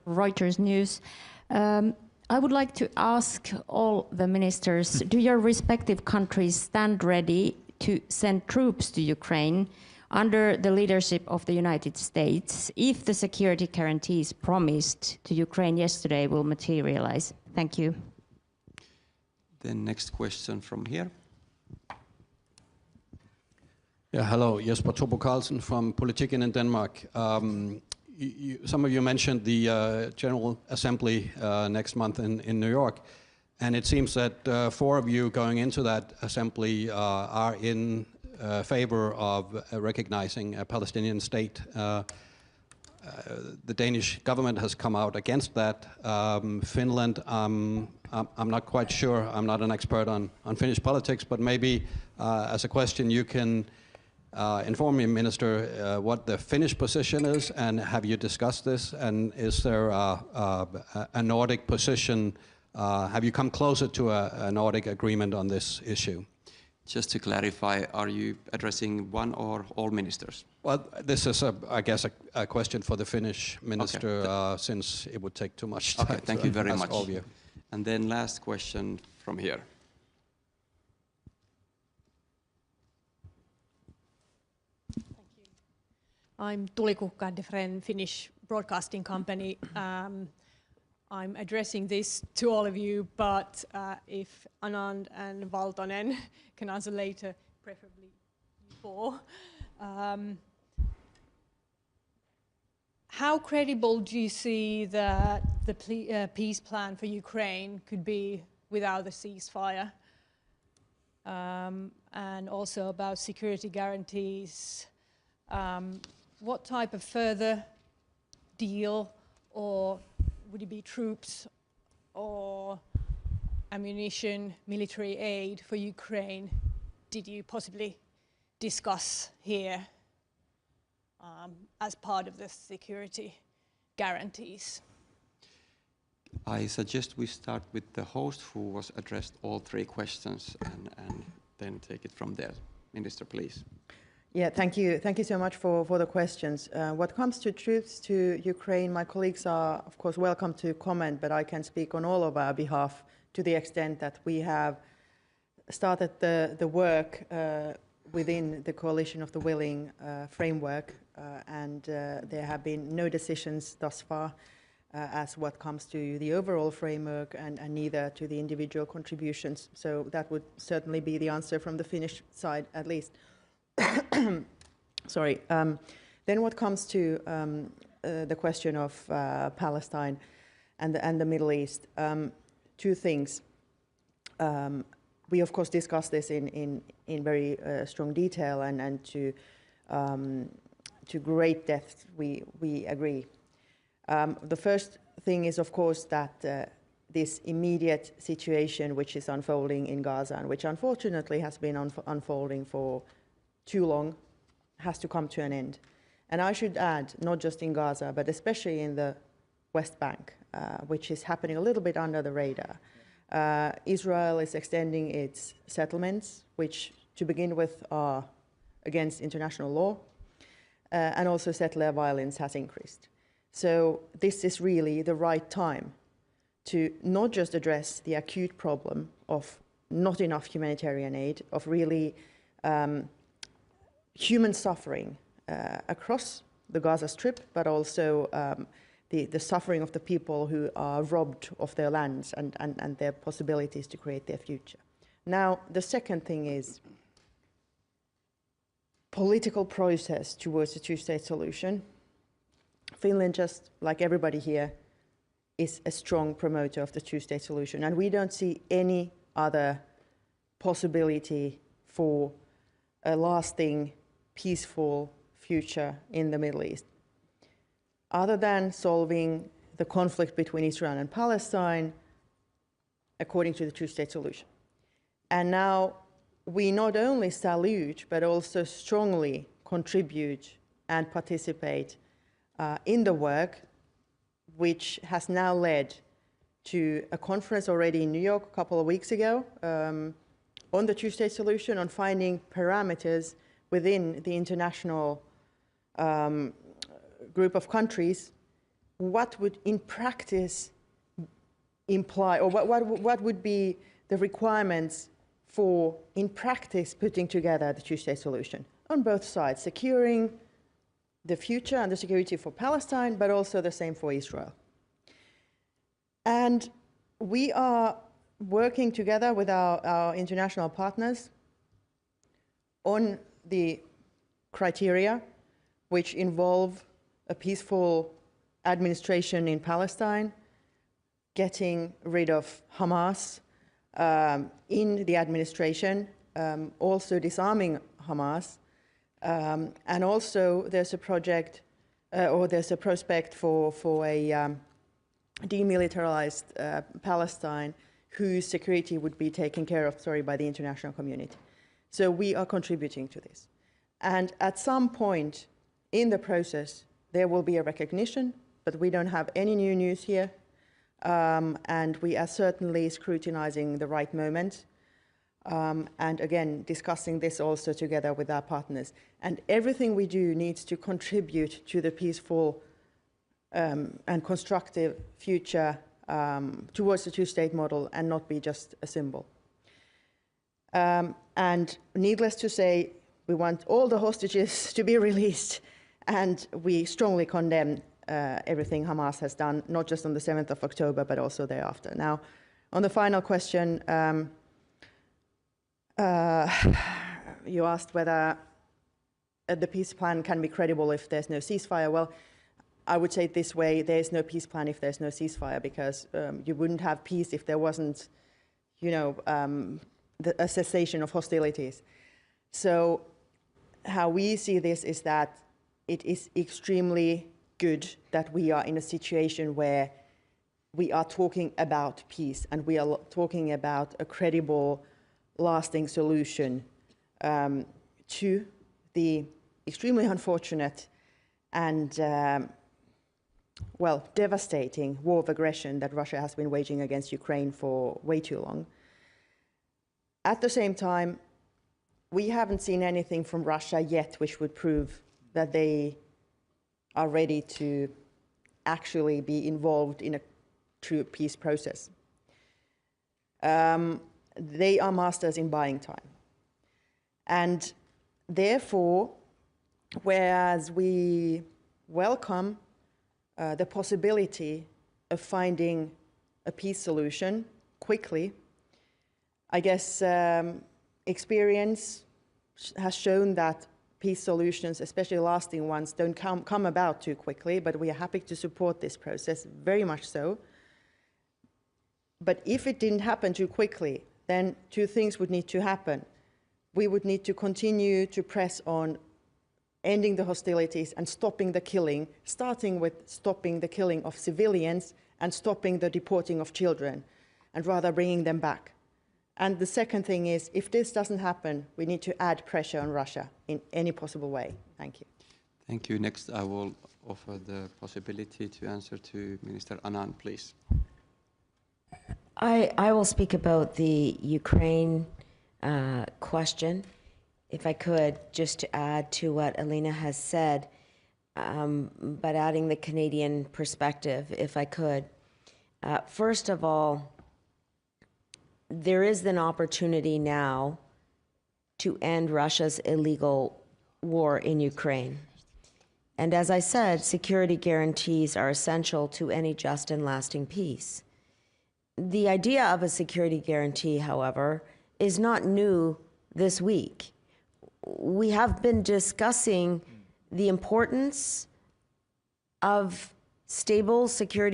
Reuters News. I would like to ask all the ministers, do your respective countries stand ready to send troops to Ukraine under the leadership of the United States if the security guarantees promised to Ukraine yesterday will materialize? Thank you. The next question from here. Yeah, hello, Jesper Tobo Carlsen from Politiken in Denmark. Some of you mentioned the General Assembly next month in New York, and it seems that 4 of you going into that assembly are in favor of recognizing a Palestinian state. The Danish government has come out against that. Finland, I'm not quite sure, I'm not an expert on Finnish politics, but maybe as a question you can inform me, Minister, what the Finnish position is, and have you discussed this, and is there a Nordic position? Have you come closer to a Nordic agreement on this issue? Just to clarify, are you addressing one or all ministers? Well, this is, I guess, a question for the Finnish minister, okay. Since it would take too much time. Okay, thank you very much. All of you. And then last question from here. I'm Tuli Kukka, Finnish broadcasting company. I'm addressing this to all of you, but if Anand and Valtonen can answer later, preferably before. How credible do you see that the peace plan for Ukraine could be without a ceasefire? And also about security guarantees. What type of further deal, or would it be troops or ammunition, military aid for Ukraine, did you possibly discuss here as part of the security guarantees? I suggest we start with the host who was addressed all 3 questions and then take it from there. Minister, please. Yeah, thank you. Thank you so much for the questions. What comes to troops to Ukraine, my colleagues are, of course, welcome to comment, but I can speak on all of our behalf to the extent that we have started the work within the Coalition of the Willing framework, and there have been no decisions thus far as what comes to the overall framework and neither to the individual contributions. So that would certainly be the answer from the Finnish side, at least. Sorry. Then what comes to the question of Palestine and the Middle East, 2 things. We of course discussed this in very strong detail and to great depth. We agree. The first thing is of course that this immediate situation which is unfolding in Gaza, and which unfortunately has been unfolding for too long, has to come to an end. And I should add, not just in Gaza, but especially in the West Bank, which is happening a little bit under the radar. Israel is extending its settlements, which to begin with are against international law, and also settler violence has increased. So this is really the right time to not just address the acute problem of not enough humanitarian aid, of really human suffering across the Gaza Strip, but also the suffering of the people who are robbed of their lands and their possibilities to create their future. Now, the second thing is political process towards a 2-state solution. Finland, just like everybody here, is a strong promoter of the 2-state solution, and we don't see any other possibility for a lasting, peaceful future in the Middle East, other than solving the conflict between Israel and Palestine according to the 2-state solution. And now we not only salute, but also strongly contribute and participate in the work which has now led to a conference already in New York a couple of weeks ago on the 2-state solution, on finding parameters within the international group of countries what would in practice imply, or what would be the requirements for, in practice, putting together the two-state solution on both sides, securing the future and the security for Palestine, but also the same for Israel. And we are working together with our international partners on the criteria which involve a peaceful administration in Palestine, getting rid of Hamas in the administration, also disarming Hamas, and also there's a project or there's a prospect for a demilitarized Palestine whose security would be taken care of, by the international community. So we are contributing to this. And at some point in the process, there will be a recognition, but we don't have any new news here. And we are certainly scrutinizing the right moment. And again, discussing this also together with our partners. And everything we do needs to contribute to the peaceful and constructive future towards the two-state model and not be just a symbol. And needless to say, we want all the hostages to be released, and we strongly condemn everything Hamas has done, not just on the 7th of October, but also thereafter. Now, on the final question, you asked whether the peace plan can be credible if there's no ceasefire. Well, I would say it this way: there's no peace plan if there's no ceasefire, because you wouldn't have peace if there wasn't, a cessation of hostilities. So how we see this is that it is extremely good that we are in a situation where we are talking about peace and we are talking about a credible, lasting solution to the extremely unfortunate and, devastating war of aggression that Russia has been waging against Ukraine for way too long. At the same time, we haven't seen anything from Russia yet which would prove that they are ready to actually be involved in a true peace process. They are masters in buying time. And therefore, whereas we welcome the possibility of finding a peace solution quickly, I guess experience has shown that peace solutions, especially lasting ones, don't come about too quickly, but we are happy to support this process, very much so. But if it didn't happen too quickly, then two things would need to happen. We would need to continue to press on ending the hostilities and stopping the killing, starting with stopping the killing of civilians and stopping the deporting of children, and rather bringing them back. And the second thing is, if this doesn't happen, we need to add pressure on Russia in any possible way. Thank you. Thank you. Next, I will offer the possibility to answer to Minister Anand, please. I will speak about the Ukraine question, if I could, just to add to what Elina has said, but adding the Canadian perspective, if I could. First of all, there is an opportunity now to end Russia's illegal war in Ukraine. And as I said, security guarantees are essential to any just and lasting peace. The idea of a security guarantee, however, is not new this week. We have been discussing the importance of stable security